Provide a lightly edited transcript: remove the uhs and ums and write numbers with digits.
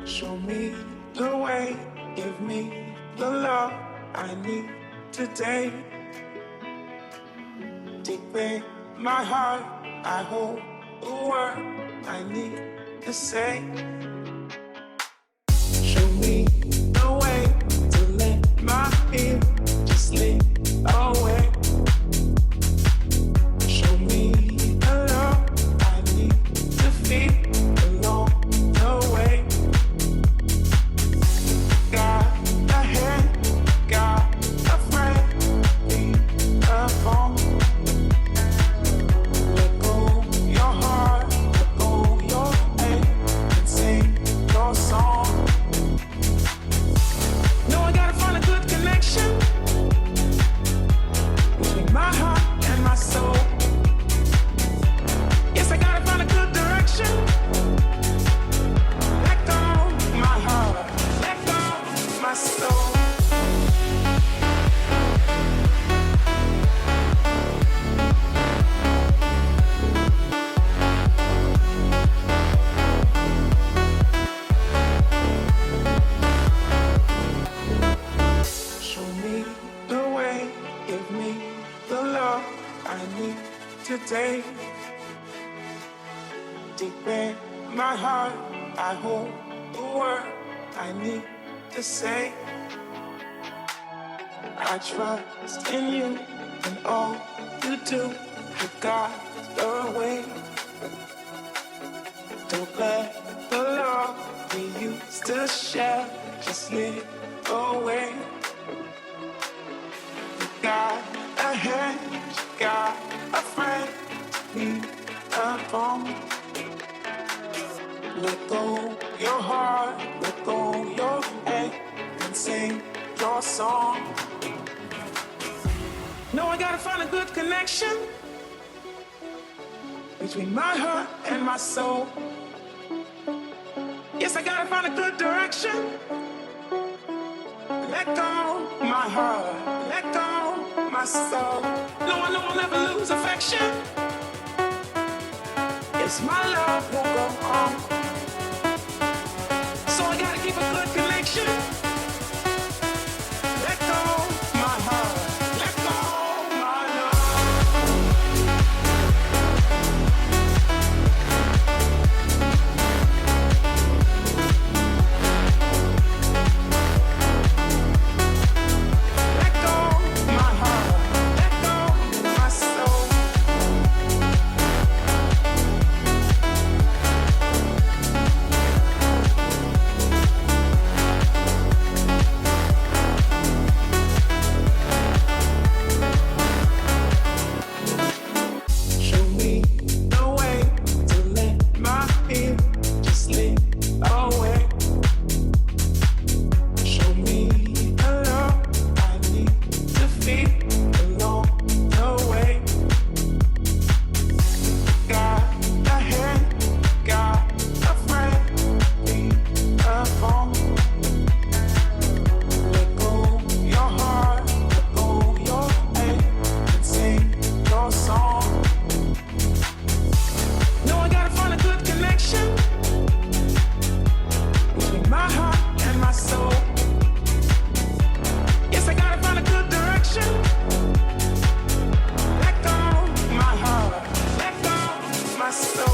Show me the way, give me the love I need today. Deep in my heart, I hold the word I need to say. Show me the way to let my fear just slip away. Show me the love I need to feel along the way. Got a hand, got a friend, need a phone. Let go your heart, let go your head, and sing your song. No, I gotta find a good connection between my heart and my soul. Yes, I gotta find a good direction. Let go my heart, let go my soul. Show me the way, give me the love I need today. Deep in my heart, I hold the word I need to say. I trust in you and all you do. You got the way. Don't let the love we used to share just slip away. You got a hand, you got a friend, need a phone. Let go your heart, let go your head, and sing your song. No, I gotta find a good connection between my heart and my soul. Yes, I gotta find a good direction. Let go my heart, let go my soul. No, I know I'll never lose affection. Yes, my love will go on. So I gotta keep a good connection. Let go my heart, let go my love. Let go my heart, let go my soul. Show me the way to let my fear just slip away. Show me the love I need to feel along the way. Got a hand, got a friend, need a phone. Let go your heart, let go your head, and sing your song. No, I gotta find a good connection between my heart and my soul. Yes, I gotta find a good direction. Let go my heart, let go my soul.